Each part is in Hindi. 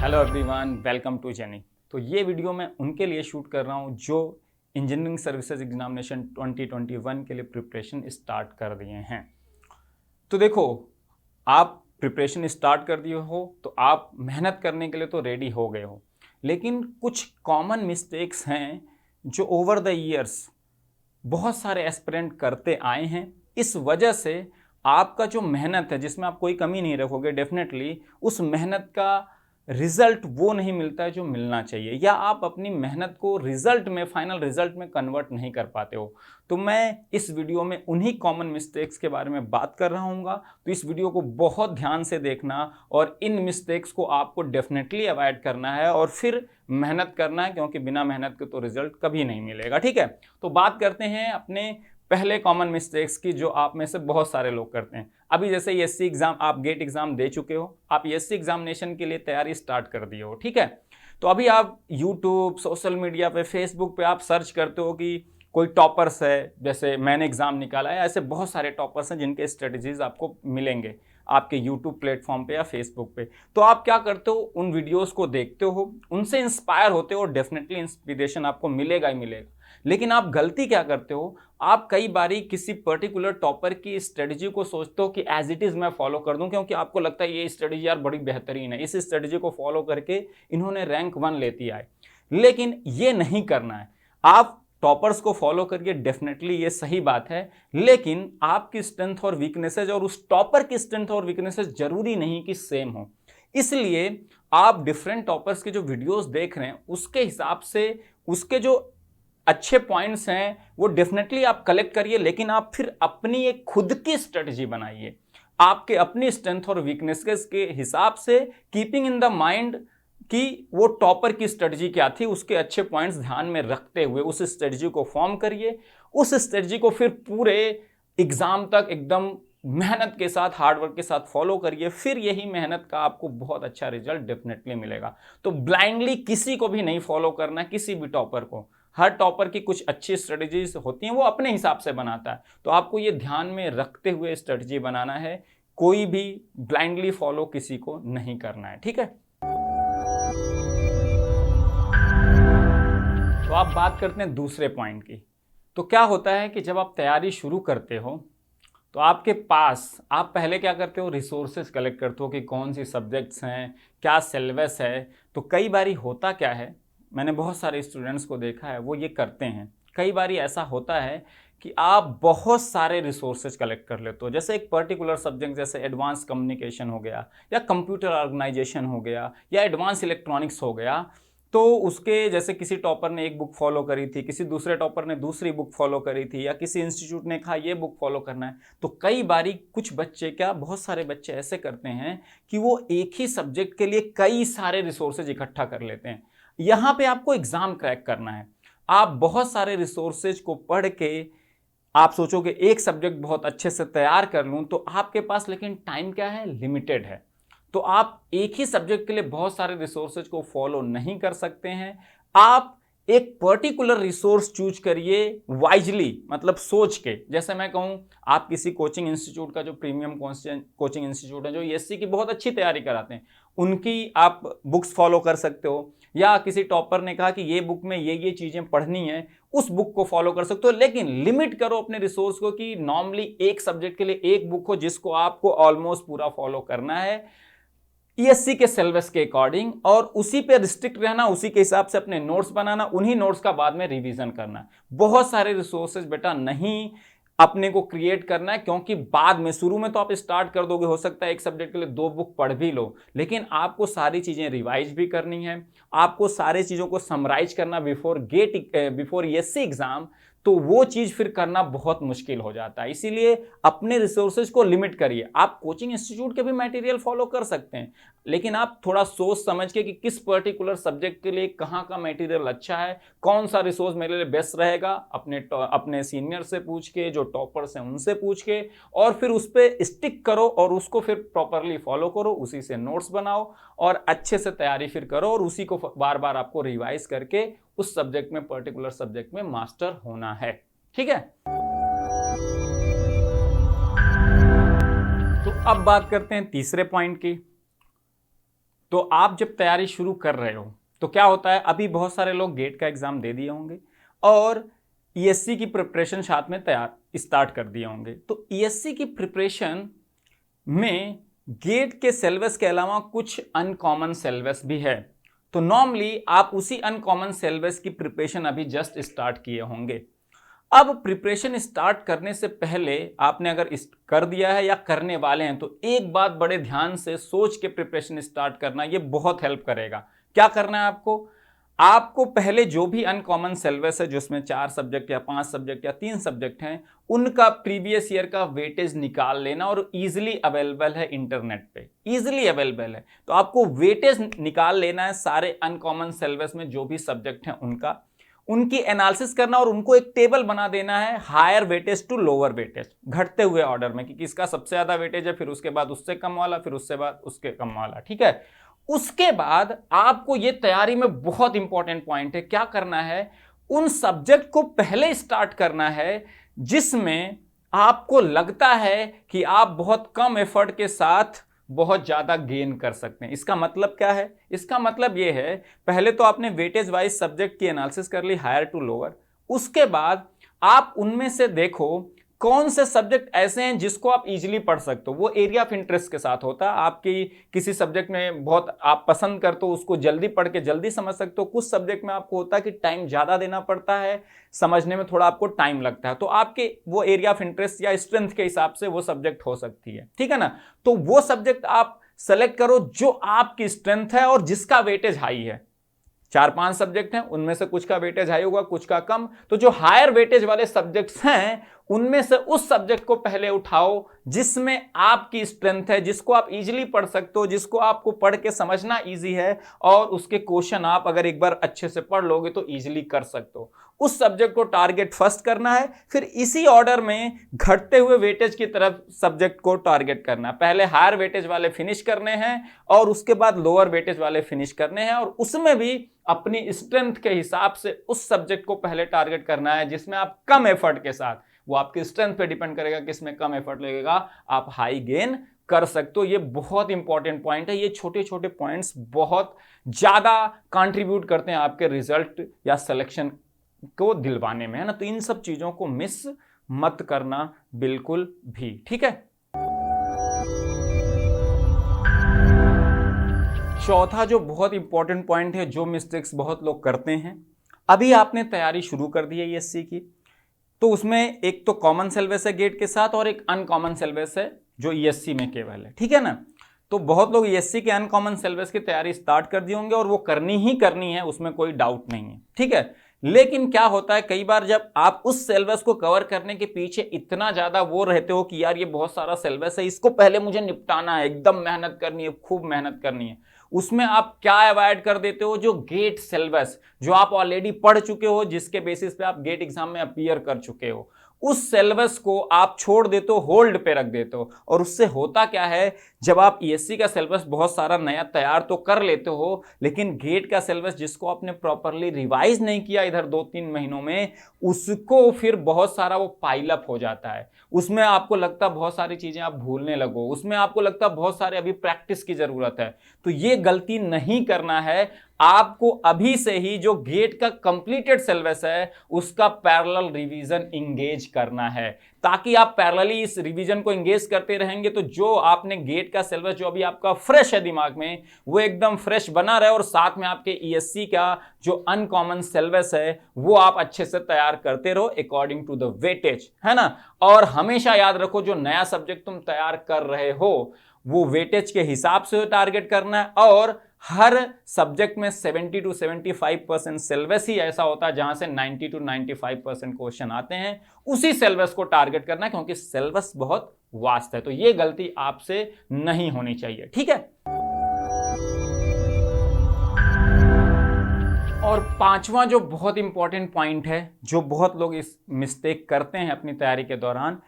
Hello everyone, welcome to journey. तो ये वीडियो मैं उनके लिए शूट कर रहा हूँ जो इंजीनियरिंग सर्विसेज एग्जामिनेशन 2021 के लिए प्रिपरेशन स्टार्ट कर दिए हैं। तो देखो, आप प्रिपरेशन स्टार्ट कर दिए हो तो आप मेहनत करने के लिए तो रेडी हो गए हो, लेकिन कुछ कॉमन मिस्टेक्स हैं जो ओवर द ईयर्स बहुत सारे एस्पिरेंट करते आए हैं। इस वजह से आपका जो मेहनत है, जिसमें आप कोई कमी नहीं रखोगे, डेफिनेटली उस मेहनत का रिजल्ट वो नहीं मिलता है जो मिलना चाहिए, या आप अपनी मेहनत को रिजल्ट में, फाइनल रिजल्ट में कन्वर्ट नहीं कर पाते हो। तो मैं इस वीडियो में उन्हीं कॉमन मिस्टेक्स के बारे में बात कर रहा हूँ। तो इस वीडियो को बहुत ध्यान से देखना और इन मिस्टेक्स को आपको डेफिनेटली अवॉइड करना है और फिर मेहनत करना है, क्योंकि बिना मेहनत के तो रिजल्ट कभी नहीं मिलेगा। ठीक है, तो बात करते हैं अपने पहले कॉमन मिस्टेक्स की, जो आप में से बहुत सारे लोग करते हैं। अभी जैसे एससी एग्जाम, आप गेट एग्जाम दे चुके हो, आप एससी एग्जामिनेशन के लिए तैयारी स्टार्ट कर दिए हो। ठीक है, तो अभी आप यूट्यूब, सोशल मीडिया पे, फेसबुक पे आप सर्च करते हो कि कोई टॉपर्स है, जैसे मैंने एग्जाम निकाला है, ऐसे बहुत सारे टॉपर्स हैं जिनके स्ट्रेटजीज आपको मिलेंगे आपके यूट्यूब प्लेटफॉर्म पे या फेसबुक पे। तो आप क्या करते हो, उन वीडियोस को देखते हो, उनसे इंस्पायर होते हो, डेफिनेटली इंस्पिरेशन आपको मिलेगा ही मिलेगा। लेकिन आप गलती क्या करते हो, आप कई बारी किसी पर्टिकुलर टॉपर की स्ट्रेटजी को सोचते हो कि एज इट इज मैं फॉलो कर दूं, क्योंकि आपको लगता है ये स्ट्रेटजी यार बड़ी बेहतरीन है, इस स्ट्रेटजी को फॉलो करके इन्होंने रैंक 1 लेती आए। लेकिन ये नहीं करना है। आप टॉपर्स को फॉलो करिए, डेफिनेटली ये सही बात है, लेकिन आपकी स्ट्रेंथ और वीकनेसेस और उस टॉपर की स्ट्रेंथ और वीकनेसेस जरूरी नहीं कि सेम हो। इसलिए आप डिफरेंट टॉपर्स के जो वीडियोस देख रहे हैं उसके हिसाब से उसके जो अच्छे पॉइंट्स हैं वो डेफिनेटली आप कलेक्ट करिए, लेकिन आप फिर अपनी एक खुद की स्ट्रेटजी बनाइए, आपके अपनी स्ट्रेंथ और वीकनेसेस के हिसाब से, कीपिंग इन द माइंड कि वो टॉपर की स्ट्रेटजी क्या थी, उसके अच्छे पॉइंट्स ध्यान में रखते हुए उस स्ट्रेटजी को फॉर्म करिए। उस स्ट्रेटजी को फिर पूरे एग्जाम तक एकदम मेहनत के साथ, हार्डवर्क के साथ फॉलो करिए, फिर यही मेहनत का आपको बहुत अच्छा रिजल्ट डेफिनेटली मिलेगा। तो ब्लाइंडली किसी को भी नहीं फॉलो करना है, किसी भी टॉपर को। हर टॉपर की कुछ अच्छी स्ट्रेटजीज होती हैं, वो अपने हिसाब से बनाता है, तो आपको ये ध्यान में रखते हुए स्ट्रेटजी बनाना है। कोई भी ब्लाइंडली फॉलो किसी को नहीं करना है। ठीक है, तो आप बात करते हैं दूसरे पॉइंट की। तो क्या होता है कि जब आप तैयारी शुरू करते हो तो आपके पास, आप पहले क्या करते हो, रिसोर्सेज कलेक्ट करते हो कि कौन सी सब्जेक्ट्स हैं, क्या सिलेबस है। तो कई बारी होता क्या है, मैंने बहुत सारे स्टूडेंट्स को देखा है वो ये करते हैं, कई बारी ऐसा होता है कि आप बहुत सारे रिसोर्सेज कलेक्ट कर लेते हो। जैसे एक पर्टिकुलर सब्जेक्ट, जैसे एडवांस कम्युनिकेशन हो गया, या कंप्यूटर ऑर्गेनाइजेशन हो गया, या एडवांस इलेक्ट्रॉनिक्स हो गया, तो उसके जैसे किसी टॉपर ने एक बुक फॉलो करी थी, किसी दूसरे टॉपर ने दूसरी बुक फॉलो करी थी, या किसी इंस्टीट्यूट ने कहा ये बुक फॉलो करना है। तो कई बारी कुछ बच्चे, क्या बहुत सारे बच्चे ऐसे करते हैं कि वो एक ही सब्जेक्ट के लिए कई सारे रिसोर्सेज इकट्ठा कर लेते हैं। यहाँ पे आपको एग्जाम क्रैक करना है। आप बहुत सारे रिसोर्सेज को पढ़ के आप सोचोगे एक सब्जेक्ट बहुत अच्छे से तैयार कर लूं, तो आपके पास लेकिन टाइम क्या है, लिमिटेड है। तो आप एक ही सब्जेक्ट के लिए बहुत सारे रिसोर्सेज को फॉलो नहीं कर सकते हैं। आप एक पर्टिकुलर रिसोर्स चूज करिए वाइजली, मतलब सोच के। जैसे मैं कहूं, आप किसी कोचिंग इंस्टीट्यूट का, जो प्रीमियम कोचिंग इंस्टीट्यूट है, जो एससी की बहुत अच्छी तैयारी कराते हैं, उनकी आप बुक्स फॉलो कर सकते हो। या किसी टॉपर ने कहा कि ये बुक में ये चीजें पढ़नी है, उस बुक को फॉलो कर सकते हो। लेकिन लिमिट करो अपने रिसोर्स को कि नॉर्मली एक सब्जेक्ट के लिए एक बुक हो जिसको आपको ऑलमोस्ट पूरा फॉलो करना है ईएससी के सिलेबस के अकॉर्डिंग, और उसी पे रिस्ट्रिक्ट रहना, उसी के हिसाब से अपने नोट्स बनाना, उन्हीं नोट्स का बाद में रिवीजन करना। बहुत सारे रिसोर्सेज बेटा नहीं अपने को क्रिएट करना है, क्योंकि बाद में, शुरू में तो आप स्टार्ट कर दोगे, हो सकता है एक सब्जेक्ट के लिए 2 बुक पढ़ भी लो, लेकिन आपको सारी चीजें रिवाइज भी करनी है, आपको सारी चीजों को समराइज करना बिफोर एससी एग्जाम। तो वो चीज फिर करना बहुत मुश्किल हो जाता है। इसीलिए अपने रिसोर्सेज को लिमिट करिए। आप कोचिंग इंस्टीट्यूट के भी मटेरियल फॉलो कर सकते हैं, लेकिन आप थोड़ा सोच समझ के कि किस पर्टिकुलर सब्जेक्ट के लिए कहाँ का मटेरियल अच्छा है, कौन सा रिसोर्स मेरे लिए बेस्ट रहेगा, अपने सीनियर से पूछ के, जो टॉपर्स हैं उनसे पूछ के, और फिर उस पर स्टिक करो और उसको फिर प्रॉपरली फॉलो करो, उसी से नोट्स बनाओ और अच्छे से तैयारी फिर करो, और उसी को बार बार आपको रिवाइज करके उस सब्जेक्ट में, पर्टिकुलर सब्जेक्ट में मास्टर होना है। ठीक है, तो अब बात करते हैं तीसरे पॉइंट की। तो आप जब तैयारी शुरू कर रहे हो तो क्या होता है, अभी बहुत सारे लोग गेट का एग्जाम दे दिए होंगे और ईएससी की प्रिपरेशन साथ में तैयार स्टार्ट कर दिए होंगे। तो ईएससी की प्रिपरेशन में गेट के सिलेबस के अलावा कुछ अनकॉमन सिलेबस भी है। तो नॉर्मली आप उसी अनकॉमन सिलेबस की प्रिपरेशन अभी जस्ट स्टार्ट किए होंगे। अब प्रिपरेशन स्टार्ट करने से पहले आपने अगर कर दिया है या करने वाले हैं तो एक बात बड़े ध्यान से सोच के प्रिपरेशन स्टार्ट करना, ये बहुत हेल्प करेगा। क्या करना है आपको पहले जो भी अनकॉमन सिलेबस है जिसमें 4 सब्जेक्ट या 5 सब्जेक्ट या 3 सब्जेक्ट हैं, उनका प्रीवियस ईयर का वेटेज निकाल लेना, और इजीली अवेलेबल है इंटरनेट पे, इजीली अवेलेबल है। तो आपको वेटेज निकाल लेना है सारे अनकॉमन सिलेबस में जो भी सब्जेक्ट हैं उनकी एनालिसिस करना और उनको एक टेबल बना देना है, higher weightage to lower weightage, घटते हुए ऑर्डर में कि किसका सबसे ज्यादा वेटेज है, फिर उसके बाद उससे कम वाला, फिर उससे बाद उसके कम वाला। ठीक है, उसके बाद आपको ये तैयारी में बहुत इंपॉर्टेंट पॉइंट है, क्या करना है, उन सब्जेक्ट को पहले स्टार्ट करना है जिसमें आपको लगता है कि आप बहुत कम एफर्ट के साथ बहुत ज्यादा गेन कर सकते हैं। इसका मतलब क्या है, इसका मतलब यह है पहले तो आपने वेटेज वाइज सब्जेक्ट की एनालिसिस कर ली, हायर टू लोअर। उसके बाद आप उनमें से देखो कौन से सब्जेक्ट ऐसे हैं जिसको आप इजीली पढ़ सकते हो, वो एरिया ऑफ इंटरेस्ट के साथ होता है। आपकी किसी सब्जेक्ट में बहुत आप पसंद करते हो, उसको जल्दी पढ़ के जल्दी समझ सकते हो। कुछ सब्जेक्ट में आपको होता है कि टाइम ज्यादा देना पड़ता है, समझने में थोड़ा आपको टाइम लगता है, तो आपके वो एरिया ऑफ इंटरेस्ट या स्ट्रेंथ के हिसाब से वो सब्जेक्ट हो सकती है। ठीक है ना, तो वो सब्जेक्ट आप सेलेक्ट करो जो आपकी स्ट्रेंथ है और जिसका वेटेज हाई है। 4-5 सब्जेक्ट हैं, उनमें से कुछ का वेटेज हाई होगा, कुछ का कम। तो जो हायर वेटेज वाले सब्जेक्ट्स हैं उनमें से उस सब्जेक्ट को पहले उठाओ जिसमें आपकी स्ट्रेंथ है, जिसको आप इजीली पढ़ सकते हो, जिसको आपको पढ़ के समझना इजी है, और उसके क्वेश्चन आप अगर एक बार अच्छे से पढ़ लोगे तो इजीली कर सकते हो। उस सब्जेक्ट को टारगेट फर्स्ट करना है, फिर इसी ऑर्डर में घटते हुए वेटेज की तरफ सब्जेक्ट को टारगेट करना है। पहले हायर वेटेज वाले फिनिश करने हैं और उसके बाद लोअर वेटेज वाले फिनिश करने हैं, और उसमें भी अपनी स्ट्रेंथ के हिसाब से उस सब्जेक्ट को पहले टारगेट करना है जिसमें आप कम एफर्ट के साथ, वो आपकी स्ट्रेंथ पे डिपेंड करेगा किसमें कम एफर्ट लगेगा, आप हाई गेन कर सकते हो। ये बहुत इंपॉर्टेंट पॉइंट है। ये छोटे छोटे पॉइंट्स बहुत ज्यादा कंट्रीब्यूट करते हैं आपके रिजल्ट या सिलेक्शन को दिलवाने में, है ना। तो इन सब चीजों को मिस मत करना बिल्कुल भी, ठीक है। चौथा जो बहुत इंपॉर्टेंट पॉइंट है, जो मिस्टेक्स बहुत लोग करते हैं, अभी आपने तैयारी शुरू कर दी है ईएससी की, तो उसमें एक तो कॉमन सिलेबस है गेट के साथ और एक अनकॉमन सिलेबस है जो ईएससी में केवल है, ठीक है ना। तो बहुत लोग ईएससी के अनकॉमन सिलेबस की तैयारी स्टार्ट कर दिए होंगे और वो करनी ही करनी है, उसमें कोई डाउट नहीं है, ठीक है। लेकिन क्या होता है कई बार जब आप उस सिलेबस को कवर करने के पीछे इतना ज्यादा वो रहते हो कि यार ये बहुत सारा सिलेबस है, इसको पहले मुझे निपटाना है, एकदम मेहनत करनी है, खूब मेहनत करनी है, उसमें आप क्या अवॉइड कर देते हो, जो गेट सिलेबस जो आप ऑलरेडी पढ़ चुके हो, जिसके बेसिस पे आप गेट एग्जाम में अपीयर कर चुके हो, उस सिलेबस को आप छोड़ देते हो, होल्ड पे रख देते हो। और उससे होता क्या है, जब आप ईएससी का सिलेबस बहुत सारा नया तैयार तो कर लेते हो, लेकिन गेट का सिलेबस जिसको आपने प्रॉपरली रिवाइज नहीं किया इधर 2-3 महीनों में, उसको फिर बहुत सारा वो पाइल अप हो जाता है। उसमें आपको लगता बहुत सारी चीजें आप भूलने लगो, उसमें आपको लगता बहुत सारे अभी प्रैक्टिस की जरूरत है। तो ये गलती नहीं करना है, आपको अभी से ही जो गेट का कंप्लीटेड सिलेबस है उसका पैरेलल रिवीजन इंगेज करना है, ताकि आप पैरेलली इस रिवीजन को इंगेज करते रहेंगे तो जो आपने गेट का सिलेबस जो अभी आपका फ्रेश है दिमाग में, वो एकदम फ्रेश बना रहे और साथ में आपके ईएससी का जो अनकॉमन सिलेबस है वो आप अच्छे से तैयार करते रहो अकॉर्डिंग टू द वेटेज, है ना। और हमेशा याद रखो जो नया सब्जेक्ट तुम तैयार कर रहे हो वो वेटेज के हिसाब से टारगेट करना है, और हर सब्जेक्ट में 70 to 75% सिलेबस ही ऐसा होता है जहां से 90 to 95% क्वेश्चन आते हैं, उसी सिलेबस को टारगेट करना है, क्योंकि सिलेबस बहुत वास्ट है। तो ये गलती आपसे नहीं होनी चाहिए, ठीक है। और पांचवा जो बहुत इंपॉर्टेंट पॉइंट है, जो बहुत लोग इस मिस्टेक करते हैं अपनी तैयारी के दौरान,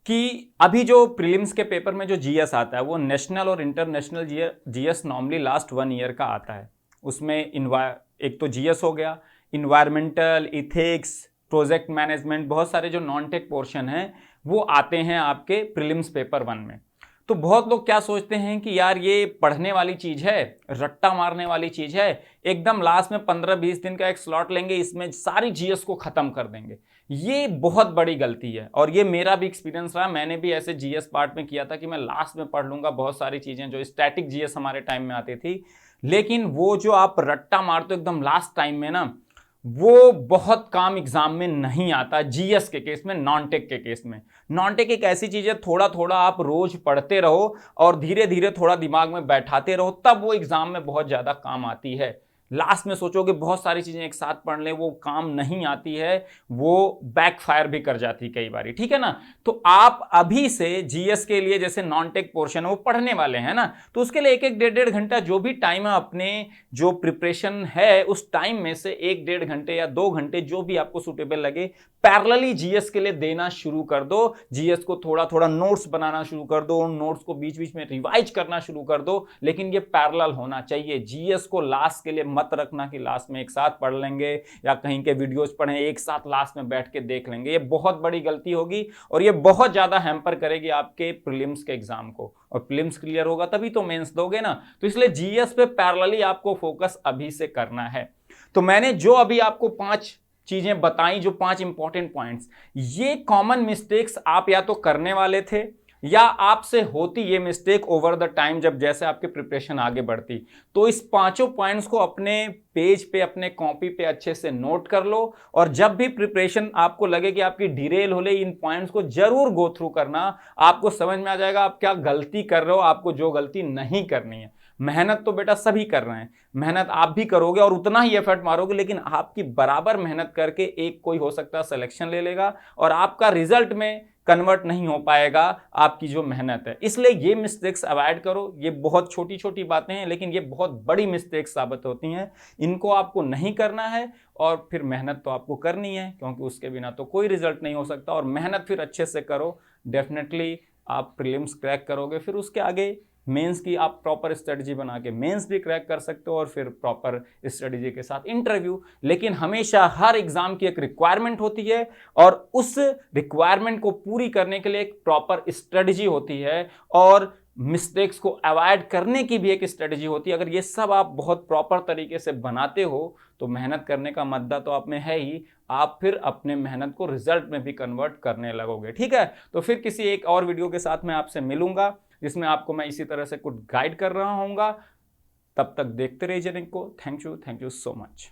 कि अभी जो प्रीलिम्स के पेपर में जो जीएस आता है वो नेशनल और international GS normally last 1 year का आता है। उसमें एक तो जीएस हो गया, इन्वायरमेंटल, इथिक्स, प्रोजेक्ट मैनेजमेंट, बहुत सारे जो नॉन टेक पोर्शन हैं वो आते हैं आपके प्रीलिम्स पेपर 1 में। तो बहुत लोग क्या सोचते हैं कि यार ये पढ़ने वाली चीज है, रट्टा मारने वाली चीज है, एकदम लास्ट में 15-20 दिन का एक स्लॉट लेंगे, इसमें सारी जीएस को खत्म कर देंगे। ये बहुत बड़ी गलती है और ये मेरा भी एक्सपीरियंस रहा। मैंने भी ऐसे जीएस पार्ट में किया था कि मैं लास्ट में पढ़ लूंगा बहुत सारी चीजें, जो स्टैटिक जीएस हमारे टाइम में आती थी। लेकिन वो जो आप रट्टा मारते हो एकदम लास्ट टाइम में ना, वो बहुत काम एग्जाम में नहीं आता जीएस के केस में, नॉन टेक के केस में। नॉन टेक एक ऐसी चीज है, थोड़ा थोड़ा आप रोज पढ़ते रहो और धीरे धीरे थोड़ा दिमाग में बैठाते रहो, तब वो एग्जाम में बहुत ज्यादा काम आती है। लास्ट में सोचोगे बहुत सारी चीजें एक साथ पढ़ ले, वो काम नहीं आती है, वो बैकफायर भी कर जाती कई बार, ठीक है ना। तो आप अभी से जीएस के लिए, जैसे नॉन टेक पोर्शन है वो पढ़ने वाले हैं ना, तो उसके लिए 1-1, 1.5 घंटा जो भी टाइम है अपने जो प्रिपरेशन है उस टाइम में से 1-1.5 घंटे या 2 घंटे जो भी आपको सुटेबल लगे, पैरेलली जीएस के लिए देना शुरू कर दो। जीएस को थोड़ा थोड़ा नोट्स बनाना शुरू कर दो, उन नोट्स को बीच बीच में रिवाइज करना शुरू कर दो, लेकिन ये पैरेलल होना चाहिए। जीएस को लास्ट के लिए मत रखना कि लास्ट में एक साथ पढ़ लेंगे या कहीं के वीडियोस पढ़ें एक साथ लास्ट में बैठ के देख लेंगे। ये बहुत बड़ी गलती होगी और ये बहुत ज्यादा हैम्पर करेगी आपके प्रीलिम्स के एग्जाम को, और प्रीलिम्स क्लियर होगा तभी तो मेंस दोगे ना। तो इसलिए जीएस पे पैरेलली आपको फोकस अभी से करना है। तो मैंने जो अभी आपको 5 चीजें बताई, जो 5 इंपॉर्टेंट पॉइंट्स, ये कॉमन मिस्टेक्स आप या तो करने वाले थे या आपसे होती ये मिस्टेक ओवर द टाइम, जब जैसे आपकी प्रिपरेशन आगे बढ़ती। तो इस 5 पॉइंट्स को अपने पेज पे, अपने कॉपी पे अच्छे से नोट कर लो, और जब भी प्रिपरेशन आपको लगे कि आपकी डिरेल हो रही, इन पॉइंट्स को जरूर गो थ्रू करना। आपको समझ में आ जाएगा आप क्या गलती कर रहे हो, आपको जो गलती नहीं करनी है। मेहनत तो बेटा सभी कर रहे हैं, मेहनत आप भी करोगे और उतना ही एफर्ट मारोगे, लेकिन आपकी बराबर मेहनत करके एक कोई हो सकता है सिलेक्शन ले लेगा और आपका रिजल्ट में कन्वर्ट नहीं हो पाएगा आपकी जो मेहनत है। इसलिए ये मिस्टेक्स अवॉइड करो। ये बहुत छोटी छोटी बातें हैं लेकिन ये बहुत बड़ी मिस्टेक्स साबित होती हैं, इनको आपको नहीं करना है। और फिर मेहनत तो आपको करनी है, क्योंकि उसके बिना तो कोई रिजल्ट नहीं हो सकता। और मेहनत फिर अच्छे से करो, डेफिनेटली आप प्रीलिम्स क्रैक करोगे। फिर उसके आगे मेंस की आप प्रॉपर स्ट्रेटजी बना के मेंस भी क्रैक कर सकते हो, और फिर प्रॉपर स्ट्रेटजी के साथ इंटरव्यू। लेकिन हमेशा हर एग्जाम की एक रिक्वायरमेंट होती है और उस रिक्वायरमेंट को पूरी करने के लिए एक प्रॉपर स्ट्रेटजी होती है, और मिस्टेक्स को अवॉइड करने की भी एक स्ट्रेटजी होती है। अगर ये सब आप बहुत प्रॉपर तरीके से बनाते हो तो मेहनत करने का मद्दा तो आप में है ही, आप फिर अपने मेहनत को रिजल्ट में भी कन्वर्ट करने लगोगे। ठीक है, तो फिर किसी एक और वीडियो के साथ मैं आपसे मिलूंगा जिसमें आपको मैं इसी तरह से कुछ गाइड कर रहा हूँगा। तब तक देखते रहिए रीजनिंग को। Thank you so much.